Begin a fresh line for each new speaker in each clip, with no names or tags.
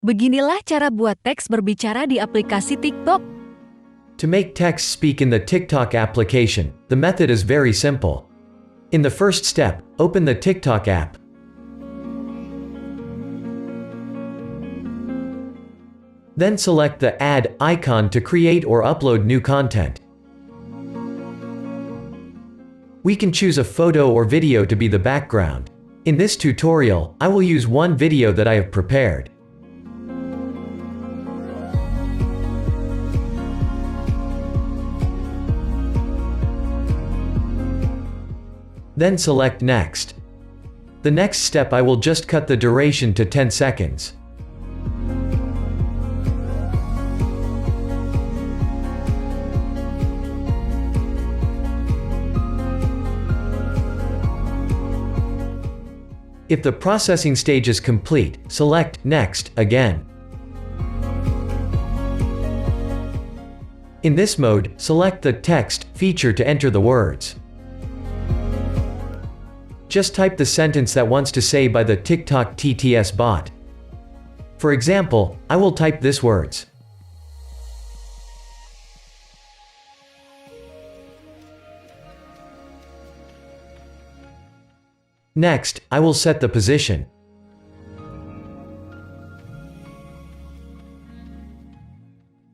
Beginilah cara buat teks berbicara di aplikasi TikTok.
To make text speak in the TikTok application, the method is very simple. In the first step, open the TikTok app. Then select the Add icon to create or upload new content. We can choose a photo or video to be the background. In this tutorial, I will use one video that I have prepared. Then select Next. The next step, I will just cut the duration to 10 seconds. If the processing stage is complete, select Next again. In this mode, select the Text feature to enter the words. Just type the sentence that wants to say by the TikTok TTS bot. For example, I will type this words. Next, I will set the position.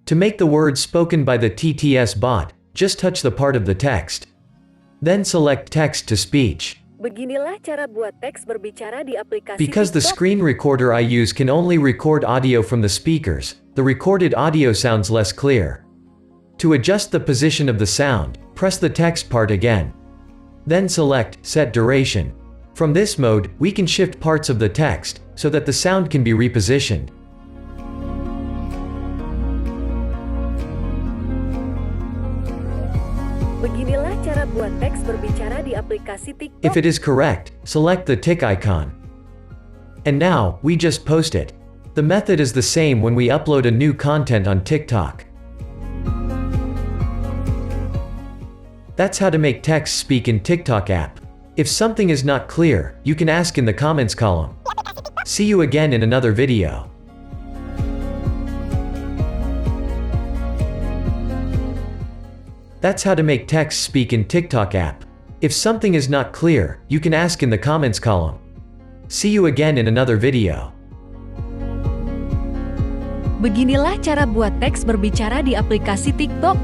To make the words spoken by the TTS bot, just touch the part of the text. Then select Text to Speech.
Beginilah cara buat teks berbicara di aplikasi
Because the
TikTok.
screen recorder I use can only record audio from the speakers, the recorded audio sounds less clear. To adjust the position of the sound, press the text part again. Then select Set Duration. From this mode, we can shift parts of the text, so that the sound can be repositioned.
Beginilah cara buat teks berbicara di aplikasi TikTok.
If it is correct, select the tick icon. And now, we just post it. The method is the same when we upload a new content on TikTok. That's how to make text speak in TikTok app. If something is not clear, you can ask in the comments column. See you again in another video. That's how to make text speak in TikTok app. If something is not clear, you can ask in the comments column. See you again in another video.
Beginilah cara buat teks berbicara di aplikasi TikTok.